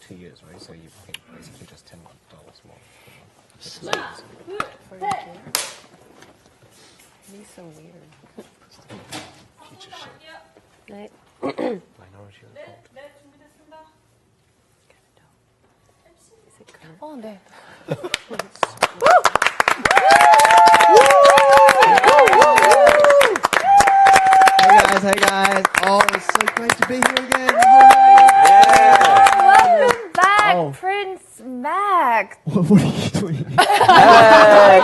2 years, right? So you pay basically just $10 more. He's so weird. Future shit. 네. Minority report. 네. Hey guys. Oh, it's so great to be here again. Welcome back, Prince Mac. What are you doing? Did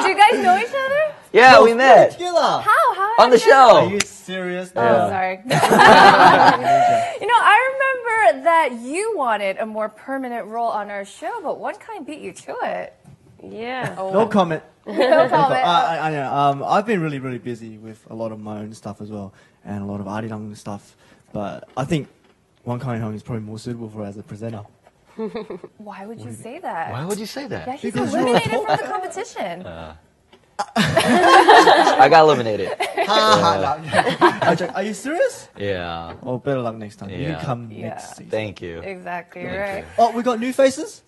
you guys know each other? Yeah, we met Together. How? on the Are show. you serious? Oh, sorry. I remember that you wanted a more permanent role on our show, but one kind beat you to it. Yeah. No comment. No comment. I know. I've been really, really busy with a lot of my own stuff as well, and a lot of Arirang stuff. But I think Won Kang-hong is probably more suitable for as a presenter. Why would you say that? Why would you say that? Yeah, he's Because you're a eliminated from the talker. competition. I got eliminated. Are you serious? Yeah. Oh, better luck next time. You Yeah. can come Yeah. next season. Thank you. Exactly Thank right. Oh, we got new faces?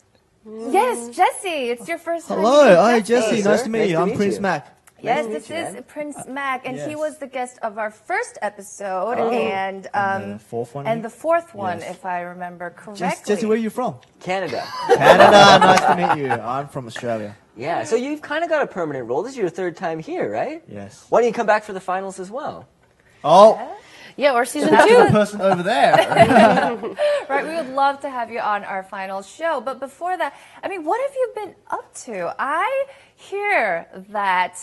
Yes, Jesse, it's your first time. Hello. meeting Hi, Jesse. Hello, Nice sir. to meet Nice you. to I'm meet Prince you. Mac. Yes, Nice this to meet you, is man. Prince Mac, and he Yes. was the guest of our first episode And the fourth one? and the fourth one, Yes. if I remember correctly. Jesse, where are you from? Canada. Canada. Nice to meet you. I'm from Australia. Yeah, so you've kind of got a permanent role. This is your third time here, right? Yes. Why don't you come back for the finals as well? Oh, Yeah, or season that's 2. the person over there. Right, we would love to have you on our final show. But before that, what have you been up to? I hear that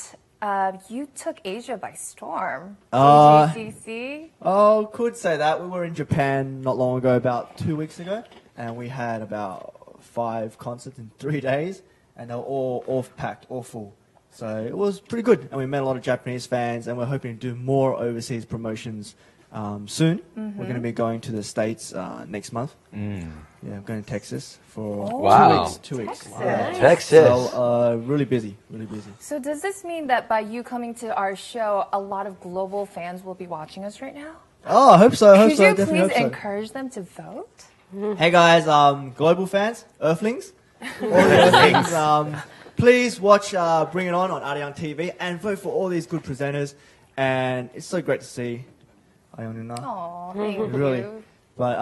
you took Asia by storm. JJCC. Oh, could say that. We were in Japan not long ago, about 2 weeks ago, and we had about 5 concerts in 3 days, and they were all packed, all full. So it was pretty good, and we met a lot of Japanese fans, and we're hoping to do more overseas promotions soon. We're going to be going to the States next month. Yeah, I'm going to Texas for Wow. 2 weeks. Texas. Texas. So really busy, really busy. So does this mean that by you coming to our show, a lot of global fans will be watching us right now? Oh, I hope so. Could you Definitely please hope so. encourage them to vote? Hey guys, global fans, Earthlings, all the Earthlings, please watch Bring It On Arirang TV and vote for all these good presenters. And it's so great to see Ayonuna. Oh, thank Really. you. But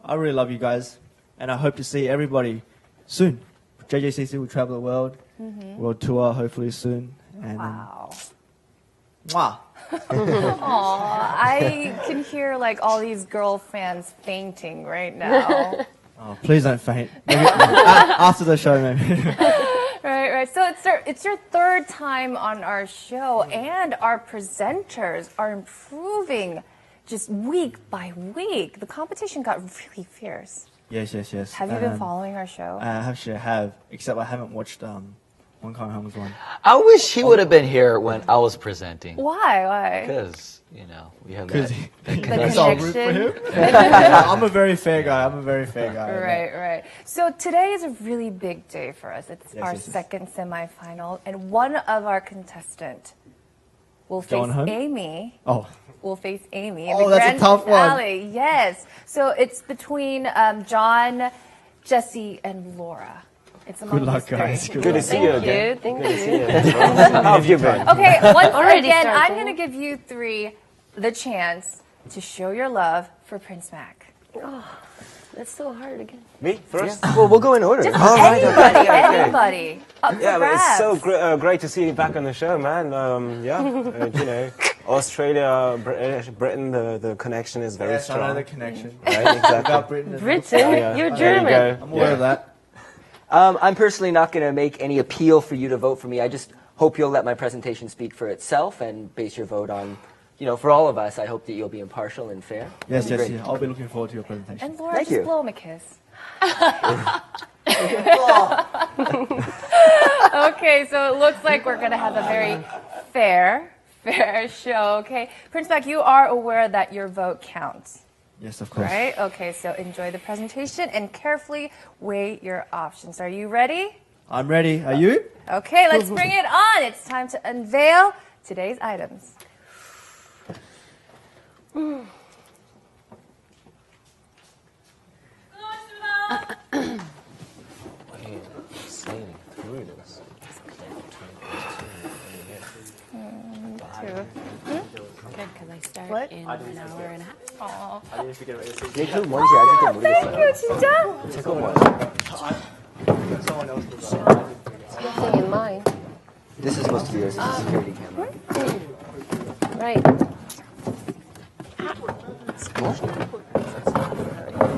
I really love you guys, and I hope to see everybody soon. JJCC will travel the world, world tour hopefully soon. And Wow. mwah. Aw, I can hear all these girl fans fainting right now. Oh, please don't faint. Maybe, after the show, maybe. Right. So it's your third time on our show, and our presenters are improving just week by week. The competition got really fierce. Yes. Have you been following our show? I actually have, except I haven't watched Won Kang-hong's one. I wish he would have been here when I was presenting. Why? Because, we have Because that. that's all root for him. I'm a very fair guy. Right. So today is a really big day for us. It's our Yes. second semifinal, and one of our contestants will face John Hun? Amy. Oh, Will face Amy in Oh, the that's a grand tough one. finale. Yes. So it's between John, Jesse, and Laura. It's among good luck, these three. guys. Good to see you again. Thank you. How have you been? Okay, once Already again, I'm starting. going to give you three the chance to show your love for Prince Mac. That's so hard again. Me first? Well, we'll go in order. Anybody. Up for Yeah, but it's so grabs. great to see you back on the show, man. Australia, Britain, the connection is very Yes, I know strong. the connection. Right, exactly. About Britain. Britain? yeah. You're There you German. go. I'm aware of that. I'm personally not going to make any appeal for you to vote for me. I just hope you'll let my presentation speak for itself and base your vote on, for all of us, I hope that you'll be impartial and fair. Yes, That'd be yes. I'll be looking forward to your presentation. And Laura, Thank just you. blow him a kiss. Okay, so it looks like we're going to have a very fair show, okay? Prince Mac, you are aware that your vote counts, Yes, of course. right? Okay, so enjoy the presentation and carefully weigh your options. Are you ready? I'm ready. Are you? Okay, let's bring it on. It's time to unveil today's items. in an hour and a half. 얘 그 뭔지 아직도 모르겠어요. 진짜? 잠깐만. Nothing in mine. This is supposed to be your security camera. Right.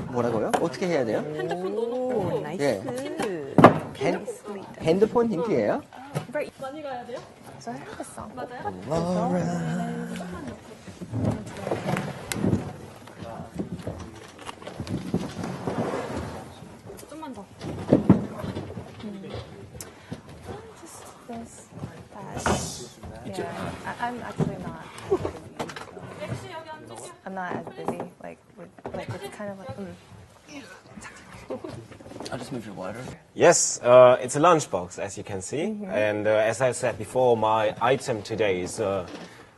뭐라고요? 어떻게 해야 돼요? 오, 나이스. 예. 핸드폰 힌트예요? 저 해야겠어. This, that. Yeah, I'm actually not. I'm not as busy. Like it's kind of like. I'll just move your water. Yes, it's a lunchbox, as you can see. And as I said before, my item today is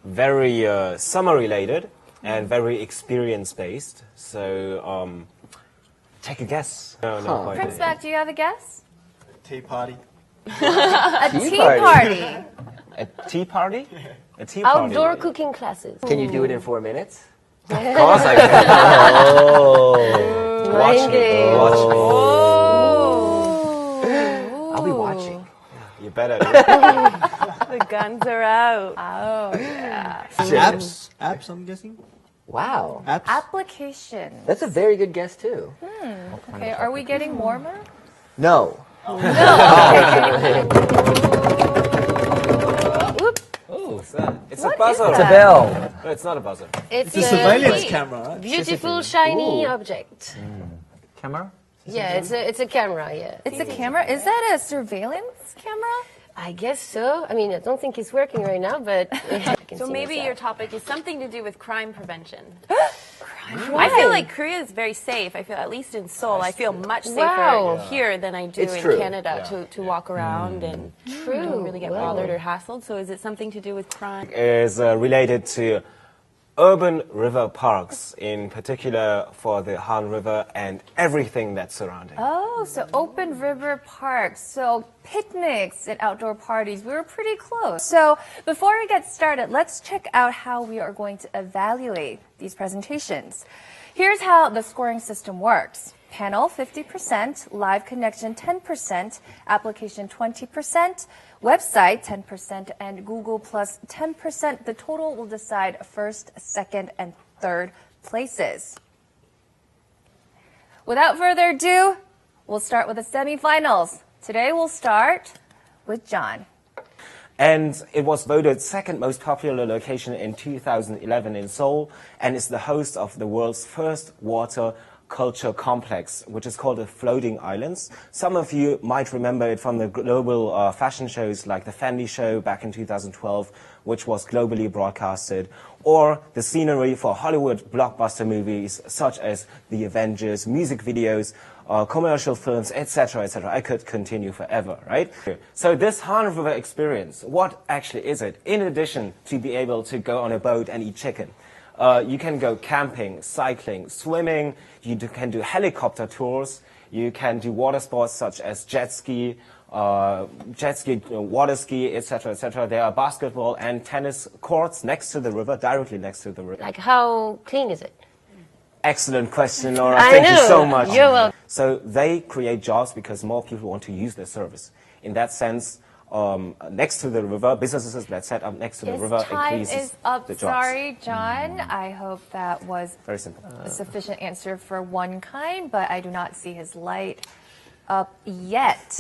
very summer-related and very experience-based. So take a guess. No, not quite. Prince Back, do you have a guess? Tea party. A Tea tea party. party. A tea party? A tea party. Outdoor cooking classes. Can you do it in 4 minutes? Of course I can. Oh. Watch Mind me. games. Watch me. I'll be watching. You better. The guns are out. Oh, yeah. Apps, I'm guessing. Wow. Apps. Application. That's a very good guess, too. Okay, are we getting warmer? No. Oh, it's a buzzer. It's a bell. No, it's not a buzzer. It's It's a surveillance camera, right? beautiful, shiny object. Camera? Yeah, it's a camera, yeah. It's a camera? Is that a surveillance camera? I guess so. I mean, I don't think it's working right now, but I can So see maybe what's your up. topic is something to do with crime prevention. I feel like Korea is very safe. I feel, at least in Seoul, I feel much safer Wow. here than I do It's in true. Canada to walk around and don't really get Wow. bothered or hassled. So is it something to do with crime? Is related to urban river parks, in particular for the Han River and everything that's surrounding. Oh, so open river parks, so picnics and outdoor parties. We were pretty close. So before we get started, let's check out how we are going to evaluate these presentations. Here's how the scoring system works. Panel 50%, live connection 10%, application 20%, website 10%, and Google plus 10%. The total will decide first, second, and third places. Without further ado, we'll start with the semifinals. Today we'll start with John. And it was voted second most popular location in 2011 in Seoul, and is the host of the world's first water culture complex, which is called the Floating Islands. Some of you might remember it from the global fashion shows like the Fendi show back in 2012, which was globally broadcasted, or the scenery for Hollywood blockbuster movies such as The Avengers, music videos, commercial films, etc., etc. I could continue forever, right? So this Han River experience, what actually is it? In addition to be able to go on a boat and eat chicken, you can go camping, cycling, swimming, can do helicopter tours, you can do water sports such as jet ski, water ski, etc., etc. There are basketball and tennis courts next to the river, directly next to the river. Like, how clean is it? Excellent question, Laura. I Thank you know. so much. You're welcome. So they create jobs because more people want to use their service. In that sense, next to the river, businesses that set up next to the river Time increases is up. the jobs. Sorry, John. I hope that was Very simple. a sufficient answer for one kind, but I do not see his light up yet.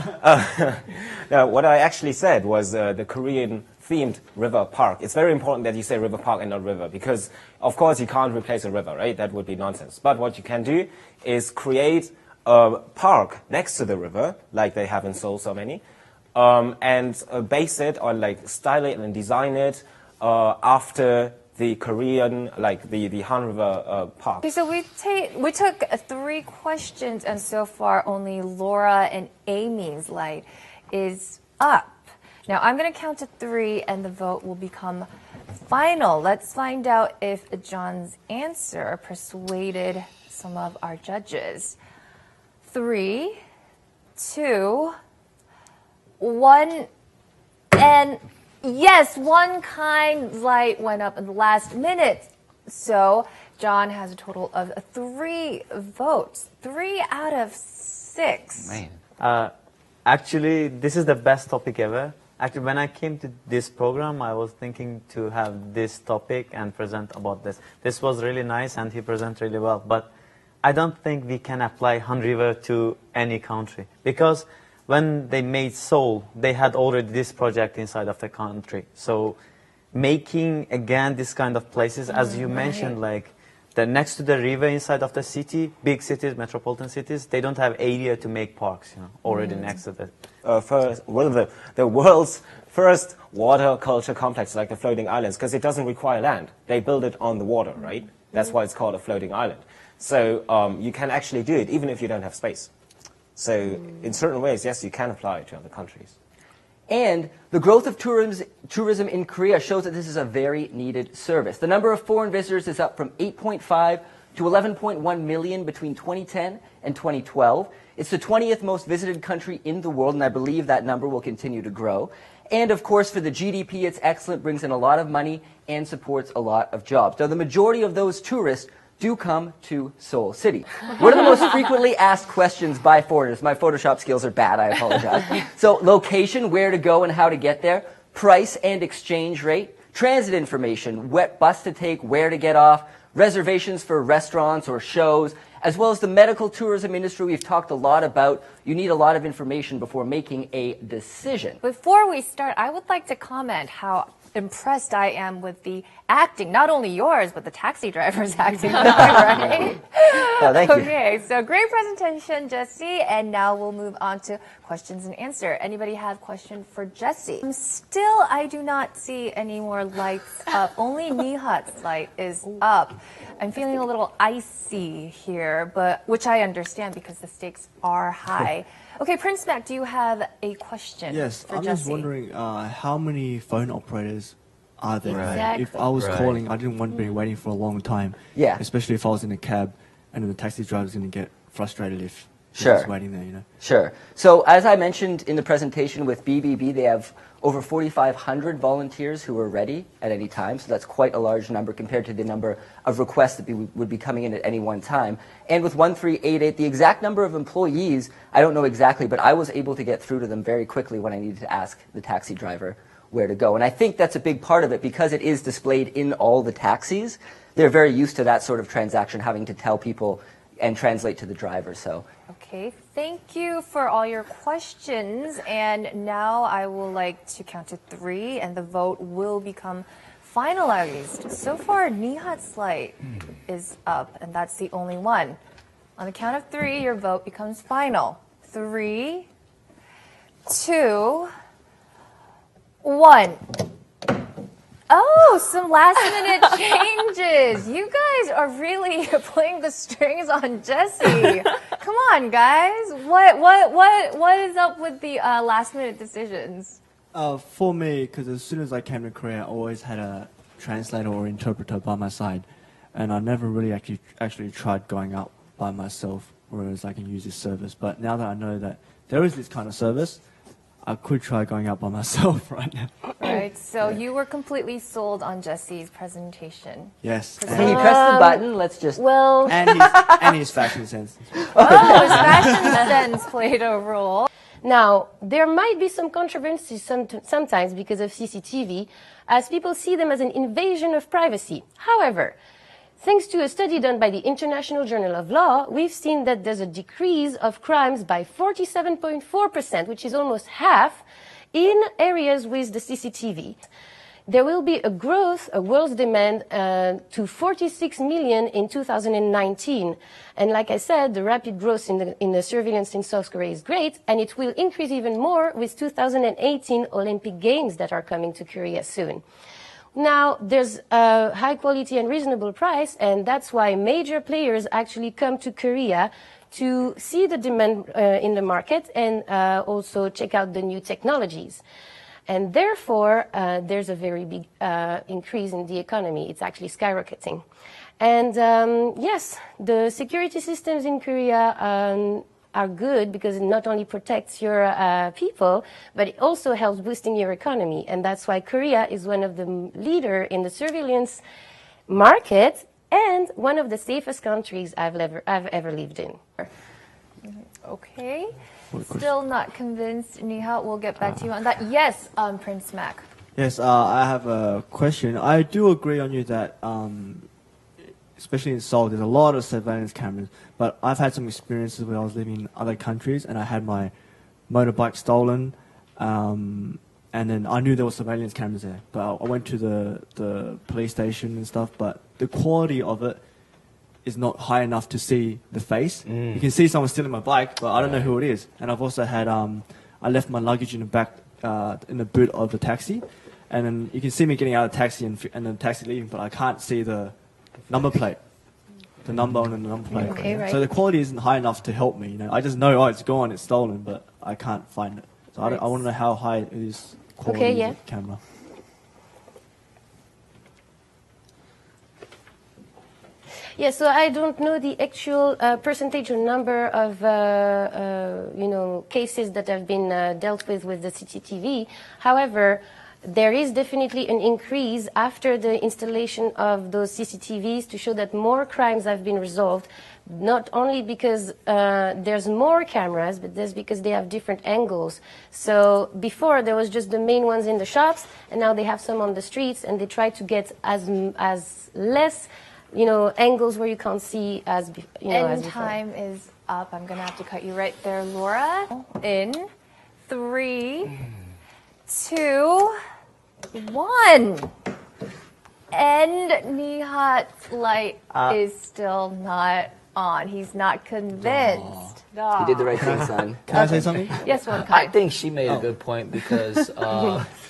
Now, what I actually said was the Korean-themed river park. It's very important that you say river park and not river, because, of course, you can't replace a river, right? That would be nonsense. But what you can do is create a park next to the river, like they have in Seoul, so many, and base it or like style it and design it after the Korean, like the Han River park. Okay, so we took 3 questions, and so far only Laura and Amy's light is up. Now I'm going to count to 3, and the vote will become final. Let's find out if John's answer persuaded some of our judges. 3, 2, 1, and yes, one kind light went up in the last minute. So John has a total of 3 votes. 3 out of 6. Man. Actually, this is the best topic ever. Actually, when I came to this program, I was thinking to have this topic and present about this. This was really nice, and he presented really well. But I don't think we can apply Han River to any country, because when they made Seoul, they had already this project inside of the country. So making again this kind of places, as you mentioned, like the next to the river inside of the city, big cities, metropolitan cities, they don't have area to make parks, you know, already next to the. One of the world's first water culture complex, like the floating islands, because it doesn't require land. They build it on the water, right? That's why it's called a floating island. So you can actually do it even if you don't have space. So in certain ways, yes, you can apply it to other countries. And the growth of tourism in Korea shows that this is a very needed service. The number of foreign visitors is up from 8.5 to 11.1 million between 2010 and 2012. It's the 20th most visited country in the world, and I believe that number will continue to grow. And of course, for the GDP, it's excellent, brings in a lot of money, and supports a lot of jobs. Now, the majority of those tourists do come to Seoul City. One of the most frequently asked questions by foreigners, my Photoshop skills are bad, I apologize. So location, where to go and how to get there, price and exchange rate, transit information, what bus to take, where to get off, reservations for restaurants or shows, as well as the medical tourism industry we've talked a lot about. You need a lot of information before making a decision. Before we start, I would like to comment how impressed I am with the acting, not only yours, but the taxi driver's acting, right? Oh, thank you. Okay, so great presentation, Jesse, and now we'll move on to questions and answer. Anybody have a question for Jesse? Still, I do not see any more lights up. Only Nihat's light is up. I'm feeling a little icy here, but which I understand because the stakes are high. Okay, Prince Mac, do you have a question Yes, for I'm Jesse? just wondering how many phone operators are there? Exactly. If I was Right. calling, I didn't want to be waiting for a long time. Yeah. Especially if I was in a cab and then the taxi driver's going to get frustrated if he's Sure. just waiting there, you know. Sure. So as I mentioned in the presentation with BBB, they have over 4,500 volunteers who are ready at any time. So that's quite a large number compared to the number of requests that would be coming in at any one time. And with 1388, the exact number of employees, I don't know exactly, but I was able to get through to them very quickly when I needed to ask the taxi driver where to go. And I think that's a big part of it because it is displayed in all the taxis. They're very used to that sort of transaction, having to tell people and translate to the driver. So. Okay, thank you for all your questions. And now I will like to count to 3 and the vote will become finalized. So far, Nihat's light is up and that's the only one. On the count of 3, your vote becomes final. 3, 2, 1. Oh, some last minute changes. You guys are really playing the strings on Jesse. Come on, guys. What is up with the last minute decisions? For me, because as soon as I came to Korea, I always had a translator or interpreter by my side, and I never really actually tried going out by myself, whereas I can use this service. But now that I know that there is this kind of service, I could try going out by myself right now. Right, so you were completely sold on Jesse's presentation. Yes. Can you press the button? Let's just. Well, And his fashion sense. Oh, his fashion sense played a role. now, there might be some controversy sometimes because of CCTV, as people see them as an invasion of privacy. However, thanks to a study done by the International Journal of Law, we've seen that there's a decrease of crimes by 47.4%, which is almost half, in areas with the CCTV. There will be a growth, a world demand to 46 million in 2019. And like I said, the rapid growth in the surveillance in South Korea is great, and it will increase even more with 2018 Olympic Games that are coming to Korea soon. Now, there's a high quality and reasonable price, and that's why major players actually come to Korea to see the demand in the market and also check out the new technologies. And therefore, there's a very big increase in the economy. It's actually skyrocketing. And yes, the security systems in Korea are good because it not only protects your people, but it also helps boosting your economy. And that's why Korea is one of the leaders in the surveillance market and one of the safest countries I've ever lived in. Okay. Still not convinced, Niha. We'll get back to you on that. Yes, Prince Mac. Yes, I have a question. I do agree on you that, especially in Seoul, there's a lot of surveillance cameras. But I've had some experiences where I was living in other countries and I had my motorbike stolen, and then I knew there were surveillance cameras there. But I went to the police station and stuff, but the quality of it is not high enough to see the face. You can see someone stealing my bike, but I don't know who it is. And I've also had, I left my luggage in the back, in the boot of the taxi. And then you can see me getting out of the taxi and the taxi leaving, but I can't see the number plate, the number on the number plate. Okay, right. So the quality isn't high enough to help me. You know, I just know, oh, it's gone, it's stolen, but I can't find it. So I want to know how high it is quality Okay, yeah. of the camera. Yeah, so I don't know the actual percentage or number of cases that have been dealt with the CCTV. However, there is definitely an increase after the installation of those CCTVs to show that more crimes have been resolved, not only because there's more cameras, but that's because they have different angles. So before there was just the main ones in the shops, and now they have some on the streets, and they try to get as less angles where you can't see as End time is up. I'm going to have to cut you right there, Laura. In 3, 2, 1. And Nihat's light is still not on. He's not convinced. You did the right thing, son. Can I say something? Yes, one I think she made a good point because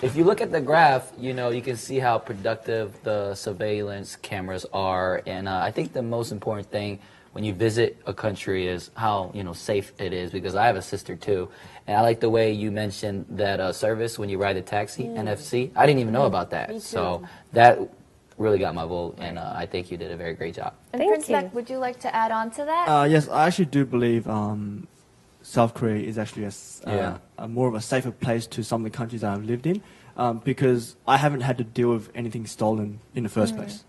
if you look at the graph, you can see how productive the surveillance cameras are. And I think the most important thing when you visit a country is how, safe it is, because I have a sister too. And I like the way you mentioned that service when you ride the taxi, NFC. I didn't even know about that. So that really got my vote, and I think you did a very great job. And Thank Prince you. Mac, would you like to add on to that? Yes, I actually do believe South Korea is actually a more of a safer place to some of the countries I've lived in, because I haven't had to deal with anything stolen in the first place.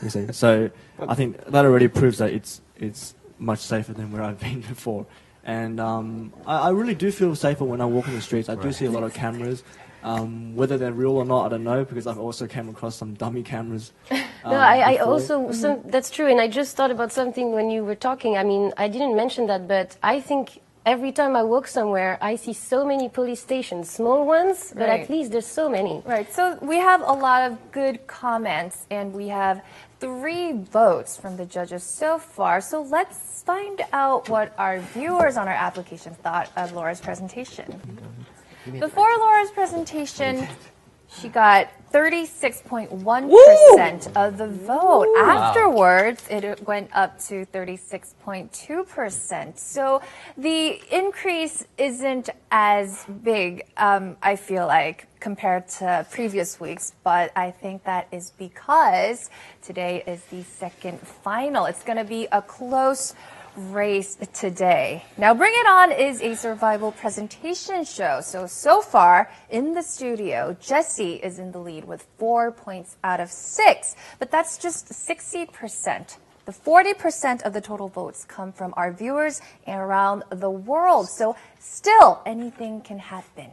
You see, so I think that already proves that it's much safer than where I've been before. And I really do feel safer when I walk in the streets. I do see a lot of cameras. Whether they're real or not, I don't know, because I've also came across some dummy cameras. No, I before. also, that's true, and I just thought about something when you were talking. I mean, I didn't mention that, but I think every time I walk somewhere, I see so many police stations, small ones, but Right. at least there's so many. Right, so we have a lot of good comments, and we have 3 votes from the judges so far. So let's find out what our viewers on our application thought of Laura's presentation. Before Laura's presentation, she got 36.1% of the vote. Afterwards, it went up to 36.2%. So the increase isn't as big, I feel like, compared to previous weeks. But I think that is because today is the second final. It's going to be a close race today. Now Bring It On is a survival presentation show. So far in the studio, Jessie is in the lead with 4 points out of 6, but that's just 60%. The 40% of the total votes come from our viewers and around the world. So still anything can happen.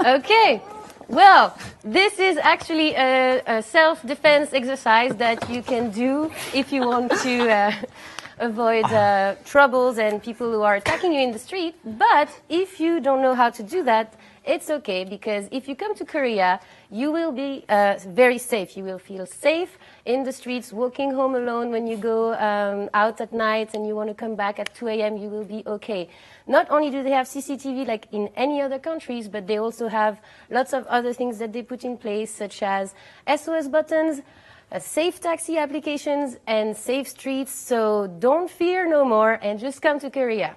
Okay. Well, this is actually a self-defense exercise that you can do if you want to avoid troubles and people who are attacking you in the street. But if you don't know how to do that, it's okay, because if you come to Korea, you will be very safe. You will feel safe in the streets, walking home alone when you go out at night and you want to come back at 2 a.m., you will be okay. Not only do they have CCTV like in any other countries, but they also have lots of other things that they put in place, such as SOS buttons, safe taxi applications, and safe streets. So don't fear no more and just come to Korea.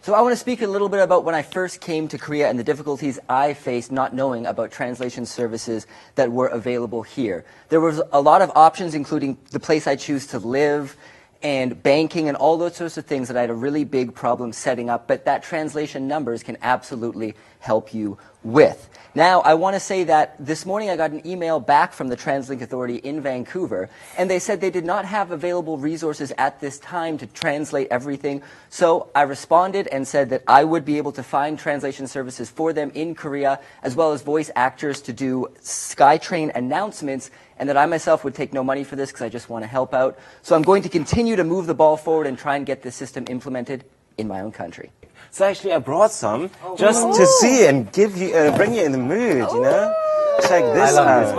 So I want to speak a little bit about when I first came to Korea and the difficulties I faced not knowing about translation services that were available here. There was a lot of options, including the place I choose to live and banking and all those sorts of things that I had a really big problem setting up, but that translation numbers can absolutely help you with. Now, I want to say that this morning I got an email back from the TransLink Authority in Vancouver, and they said they did not have available resources at this time to translate everything. So I responded and said that I would be able to find translation services for them in Korea, as well as voice actors to do SkyTrain announcements, and that I myself would take no money for this because I just want to help out. So I'm going to continue to move the ball forward and try and get this system implemented in my own country. So actually, I brought some just to see and give you, bring you in the mood. You know, check this out.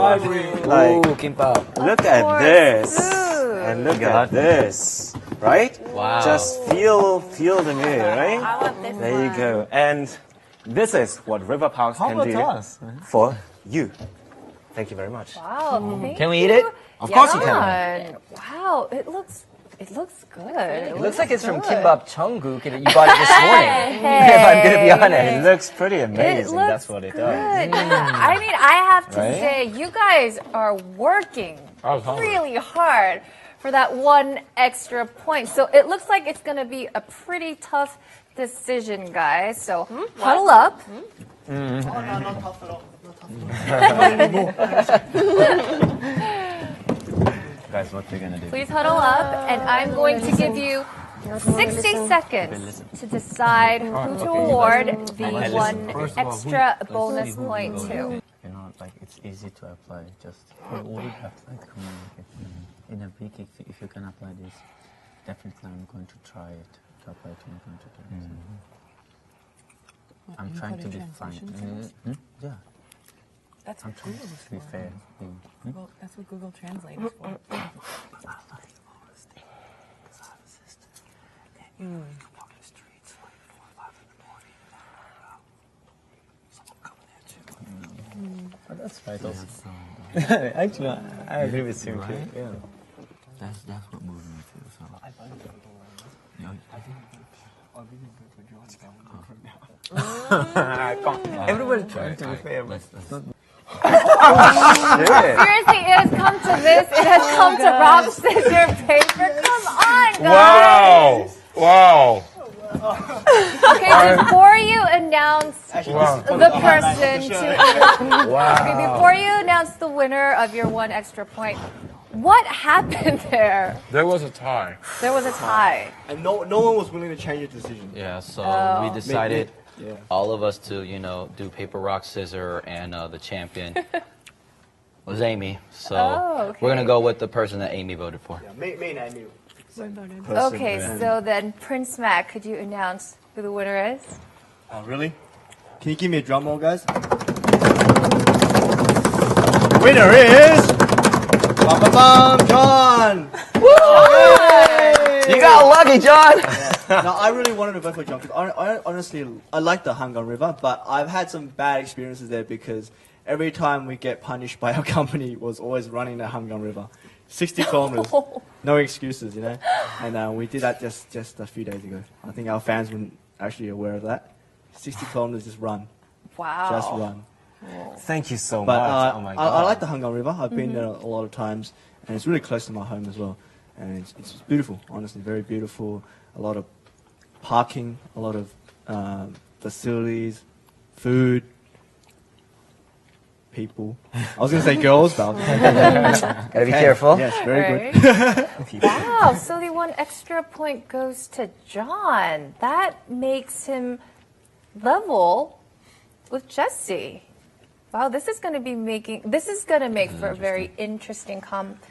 Like, Kimbap. look at this, and look at this, right? Wow. Just feel the mood, right? I want this There you one. go. And this is what River Parks can do for you. Thank you very much. Wow, thank Can we eat it? Of course you can. can. Wow, it looks good. It looks like it's from Kimbap Cheongguk, and you bought it this morning. If I'm going to be It honest. looks pretty amazing. looks That's what it does. Good. I mean, I have to Right? say, you guys are working really hard for that one extra point. So it looks like it's going to be a pretty tough decision, guys. So huddle up. Guys, what we're gonna do? Please huddle up, and I'm going to give you 60 seconds to decide who to award the one extra bonus point to. You know, like it's easy to apply. Just apply communication. In a week, if you can apply this, definitely I'm going to try it to apply to my country. I'm trying to be fine. Yeah. That's I'm what trying Google is to be for. fair. Well, that's what Google Translate is for. That's right. Also. Actually, I agree with you. Right? Yeah. That's what moves me too. So. Everybody's trying to be fair, but Seriously, it has come to this. It has come to rock, scissors, paper. Come on, guys. Wow! Okay, before you announce the person okay, before you announce the winner of your one extra point, what happened there? There was a tie. There was a tie. And no one was willing to change the decision. Yeah, so we decided, all of us, to do paper, rock, scissors, and the champion was Amy. So we're gonna go with the person that Amy voted for. Yeah, me and Amy. Okay, so then Prince Mac, could you announce who the winner is? Oh, really? Can you give me a drum roll, guys? The winner is... Bum, bum, bum, John! You got lucky, John! No, I really wanted to vote for John because I honestly, I like the Hangang River, but I've had some bad experiences there because every time we get punished by our company was always running the Hangang River. 60 kilometers. No excuses, you know? And we did that just a few days ago. I think our fans weren't actually aware of that. 60 kilometers, just run. Wow. Just run. Thank you so But much. Oh my God. I like the Hangang River. I've been there a lot of times, and it's really close to my home as well. And it's beautiful, honestly, very beautiful. A lot of parking, a lot of facilities, food. people. I was going to say girls, but Gotta be careful. Yes, very Right? good. Wow, so the 1 extra point goes to John. That makes him level with Jesse. Wow, this is going to make for a very interesting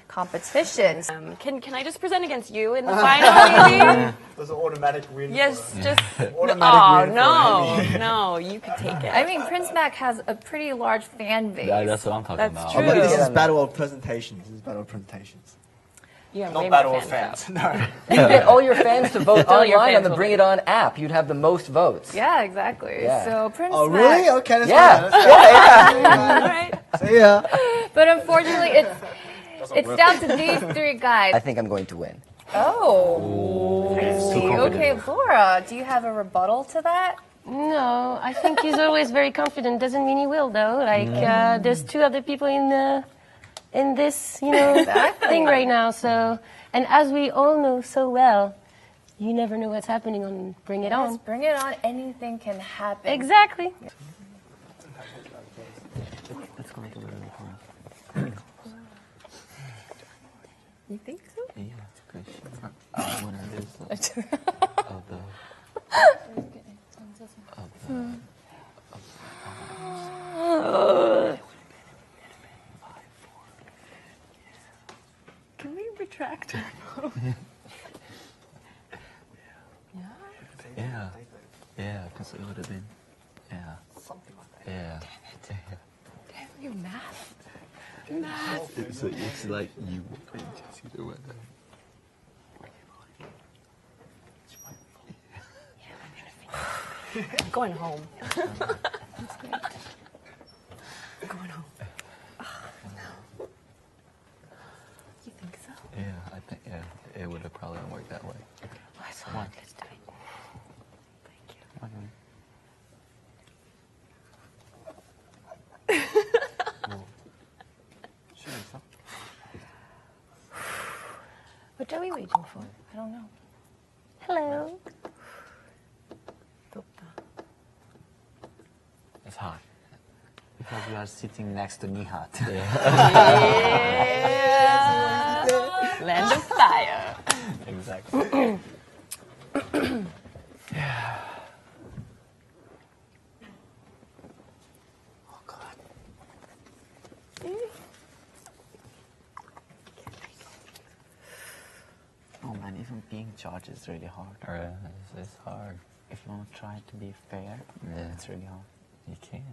competition. Can I just present against you in the final, maybe? There's an automatic win. Yes, just. Automatic win Oh, no, you can take it. I mean, Prince Mac has a pretty large fan base. Yeah, that's what I'm talking That's about. true. Oh, look, this is battle of presentations. This is battle of presentations. You have Not way battle more of fans, fans. No. You get all your fans to vote All your online on fans the will Bring be- It On app. You'd have the most votes. Yeah, exactly. Yeah. So Prince Oh, Mac. really? Okay, let's Yeah. go. All right. See ya. But unfortunately, it's down to these 3 guys. I think I'm going to win. Oh. I see. Okay, Laura, do you have a rebuttal to that? No, I think he's always very confident. Doesn't mean he will, though. Like, there's 2 other people in this, thing right now. So, and as we all know so well, you never know what's happening on Bring It On. Yes, bring it on. Anything can happen. Exactly. You think so? Can we retract? Yeah. Yeah, because it would have been. Yeah. Yeah. Damn, you math. It's like you and Jesse the weather. I'm going home. Going home. You think so? Yeah, I think, it would have probably worked that way. I saw it. Let's do it. Thank you. What are we waiting for? I don't know. Hello. It's hot. Because we are sitting next to Nihat. Land of fire. Exactly. Oh man, even being judged is really hard. It's hard. If you want to try to be fair, Yeah. it's really hard. You can't.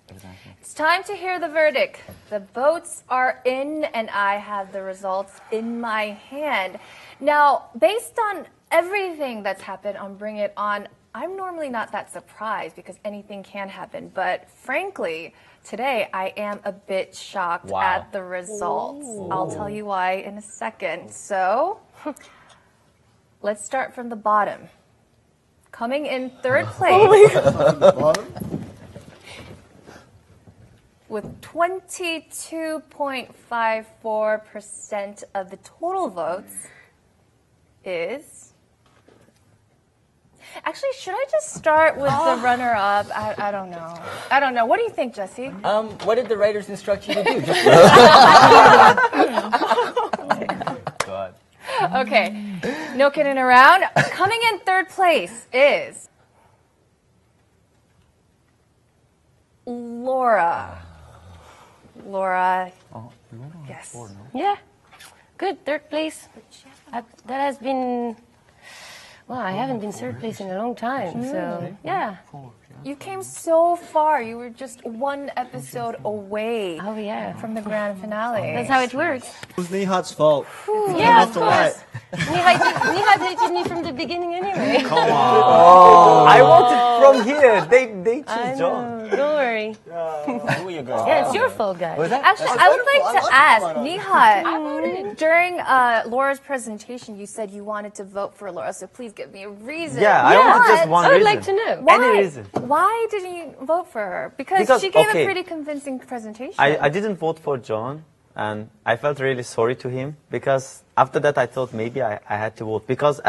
Exactly. It's time to hear the verdict. The votes are in, and I have the results in my hand. Now, based on everything that's happened on Bring It On, I'm normally not that surprised because anything can happen. But frankly, today I am a bit shocked Wow. at the results. I'll tell you why in a second. So, let's start from the bottom. Coming in 3rd place. With 22.54% of the total votes is... Actually, should I just start with the runner-up? I don't know. I don't know. What do you think, Jesse? What did the writers instruct you to do? Just God. Okay, no kidding around. Coming in 3rd place is... Laura. Laura. Oh, no, Yes. 4, no? Yeah. Good. 3rd place. That has been. Well, I haven't been 3rd place in a long time. So, yeah. 4, yeah. You came so far. You were just 1 episode away Oh, yeah. from the grand finale. That's how it works. It was Nihat's fault. Yeah, off of the course. Nihad hated me from the beginning anyway. I wanted from here. They I choose John. know. Don't worry. Who are you going? Yeah, it's your fault, guys. Actually, I would like to ask Nihat. During Laura's presentation, you said you wanted to vote for Laura, so please give me a reason. Yeah, I wanted just one I would reason. like to know. Why? Any reason. Why didn't you vote for her? Because Because, she gave okay. a pretty convincing presentation. I didn't vote for John, and I felt really sorry to him because after that I thought maybe I had to vote because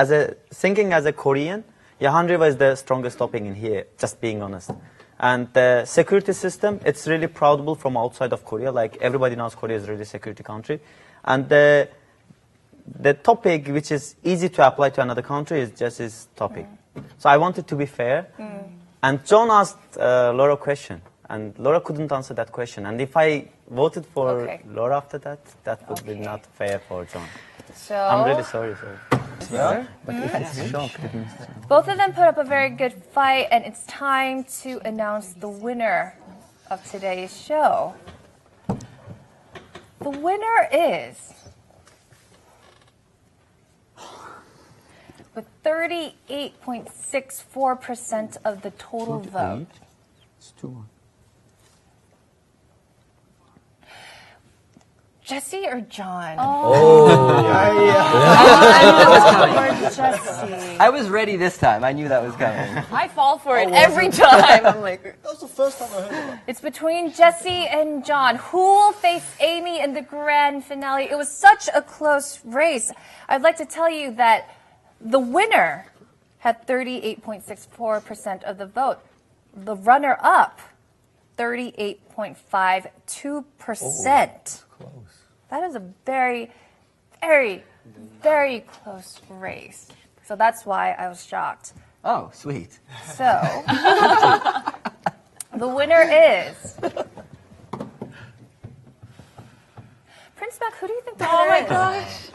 thinking as a Korean, Yahandriva is the strongest topping in here. Just being honest, And the security system, it's really proudable from outside of Korea. Like everybody knows Korea is a really security country. And the topic which is easy to apply to another country is just his topic. So I wanted to be fair. And John asked Laura a question. And Laura couldn't answer that question. And if I voted for Laura after that, that would be not fair for John. So I'm really sorry. Yeah? But if it's shocked, both of them put up a very good fight, and it's time to announce the winner of today's show. The winner is, with 38.64% of the total vote. It's too much. Jesse or John? Jesse. I was ready this time. I knew that was coming. I fall for it every time. I'm like, That was the first time I heard of it. It's between Jesse and John. Who will face Amy in the grand finale? It was such a close race. I'd like to tell you that the winner had 38.64% of the vote. The runner-up, 38.52%. That is a very, very, very close race. So that's why I was shocked. Oh, sweet. So, the winner is Prince Mac. Who do you think the winner is? gosh.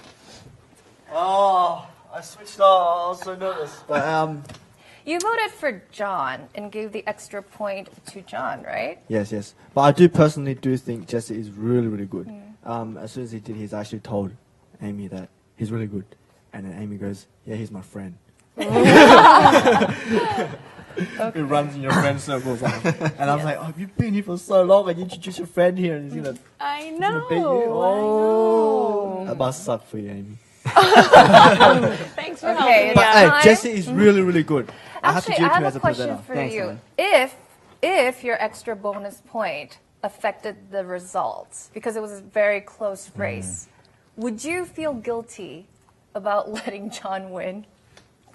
Oh, I switched off. I was so nervous. But You voted for John and gave the extra point to John, right? yes. But I do personally think Jesse is really, really good. As soon as he did, he's actually told Amy that he's really good, and then Amy goes, "Yeah, he's my friend." It runs in your friend circles, and I'm like, "Oh, you've been here for so long, and you introduce your friend here, and he's gonna, I he's gonna beat you." know. That must suck for you, Amy. Thanks for Okay, helping me But out. hey, Jesse is really, really good. Actually, I I have as a a question presenter. for Thanks, you. Ellen. If your extra bonus point affected the results, because it was a very close race, would you feel guilty about letting John win?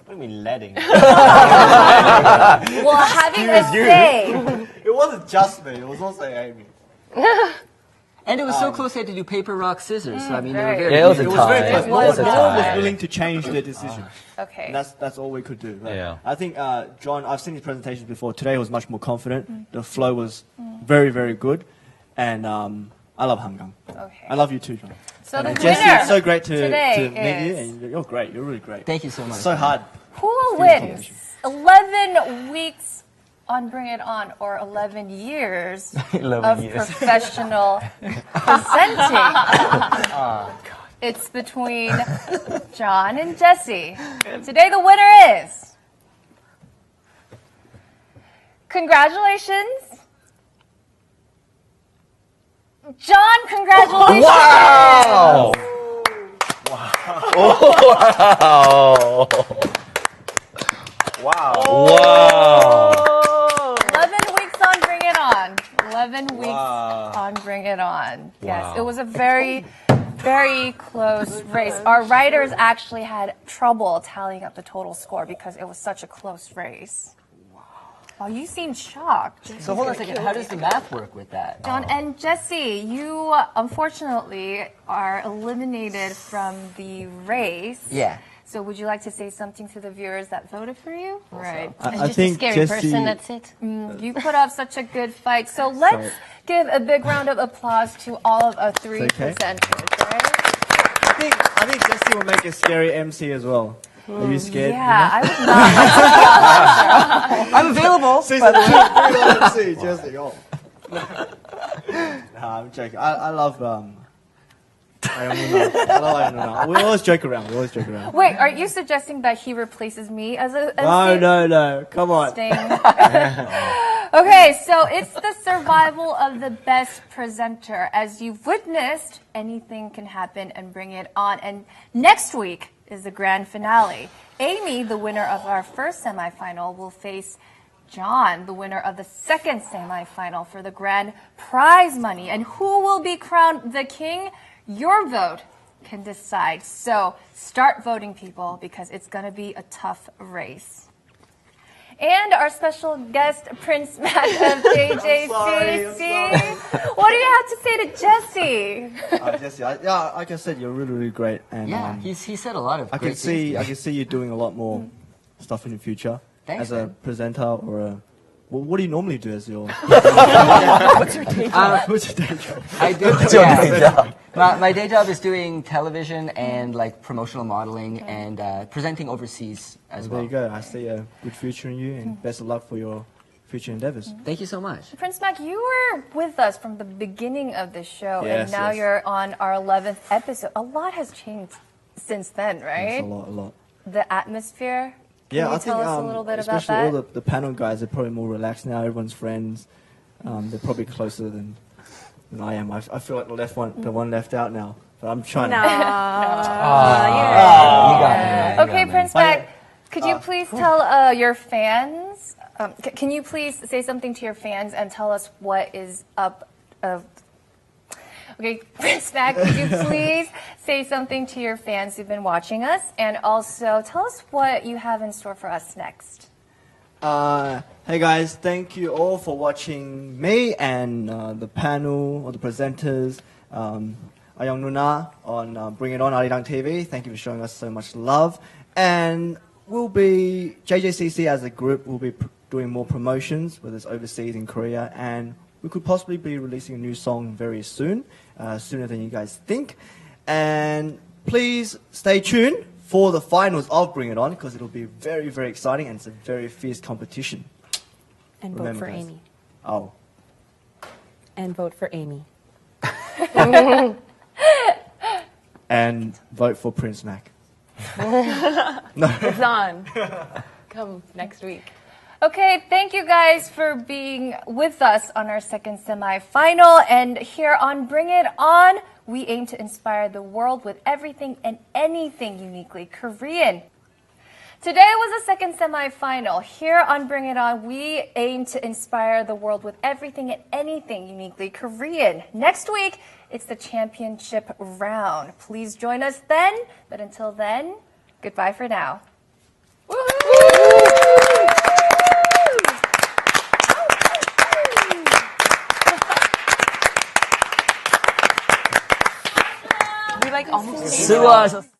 What do you mean letting? Well, having a say. It wasn't just me. It was also Amy. And it was so close they had to do paper, rock, scissors. So, I mean, they were right. very Yeah, it was a It was tie. very close. It No was one a was tie. willing to change their decision. Okay. And that's all we could do. Right? Yeah. I think John, I've seen his presentations before. Today was much more confident. The flow was very, very good. And I love Hangang. Okay. I love you too, John. So And the Jesse, winner it's so great to today meet you. is- And you're great. You're really great. Thank you so much. So hard. Who wins 11 weeks on Bring It On or 11 years 11 of years. professional presenting? It's between John and Jesse. Today the winner is, congratulations, John, congratulations. Wow! Wow. Wow! 11 weeks on Bring It On. 11 weeks on Bring It On. Yes, Wow. it was a very, very close race. Our writers actually had trouble tallying up the total score because it was such a close race. Wow, you seem shocked. So hold on a second. How does the math work with that? John and Jesse, you unfortunately are eliminated from the race. Yeah. So would you like to say something to the viewers that voted for you? Right. I Just a think scary Jesse, person, that's it. You put up such a good fight. So let's give a big round of applause to all of our three Okay. presenters, right? I think Jesse will make a scary MC as well. Are you scared? Yeah, I would not. I'm available. Season 2, MC, Jesse. Oh. Nah, I'm joking. I love I don't know. We always joke around. Wait, are you suggesting that he replaces me as a No. Come on. Sting? Okay, so it's the survival of the best presenter. As you've witnessed, anything can happen and Bring It On. And next week is the grand finale. Amy, the winner of our first semifinal, will face John, the winner of the second semifinal, for the grand prize money. And who will be crowned the king? Your vote can decide. So start voting, people, because it's going to be a tough race. and our special guest, Prince Mac of JJCC. What do you have to say to Jesse? Jesse, yeah, like I said, you're really, really great. And Yeah, he said a lot of I great can see, things. I can see you doing a lot more stuff in the future Thanks, as a man. presenter or a. Well, what do you normally do as your? What's your day job? What's your day job? I do. Yeah. My day job is doing television and like promotional modeling and presenting overseas as There well. you go. I see a good future in you, and best of luck for your future endeavors. Thank you so much. Prince Mac, you were with us from the beginning of the show, and Yes, now yes. you're on our 11th episode. A lot has changed since then, right? Yes, a lot. The atmosphere. Can Yeah, you I tell think us a little bit about especially that? all the panel guys are probably more relaxed now. Everyone's friends. They're probably closer than I am. I feel like the one left out now. But I'm trying to. You got me. Okay, Prince Mac, could you please tell your fans? Can you please say something to your fans and tell us what is up? Okay, Prince Mac, could you please say something to your fans who've been watching us, and also tell us what you have in store for us next. Hey guys, thank you all for watching me and the panel or the presenters. Ayong Nuna on Bring It On Arirang TV. Thank you for showing us so much love. And we'll be, JJCC as a group, will be doing more promotions, whether it's overseas in Korea, and we could possibly be releasing a new song very soon, sooner than you guys think. And please stay tuned for the finals of Bring It On, because it'll be very, very exciting, and it's a very fierce competition. And vote Remember, for guys. Amy. Oh. And vote for Amy. And vote for Prince Mac. It's on. Come next week. Okay, thank you guys for being with us on our second semi-final. And here on Bring It On, we aim to inspire the world with everything and anything uniquely Korean. Today was the second semi-final. Here on Bring It On, we aim to inspire the world with everything and anything uniquely Korean. Next week, it's the championship round. Please join us then. But until then, goodbye for now. We like almost. 수고하셨습니다.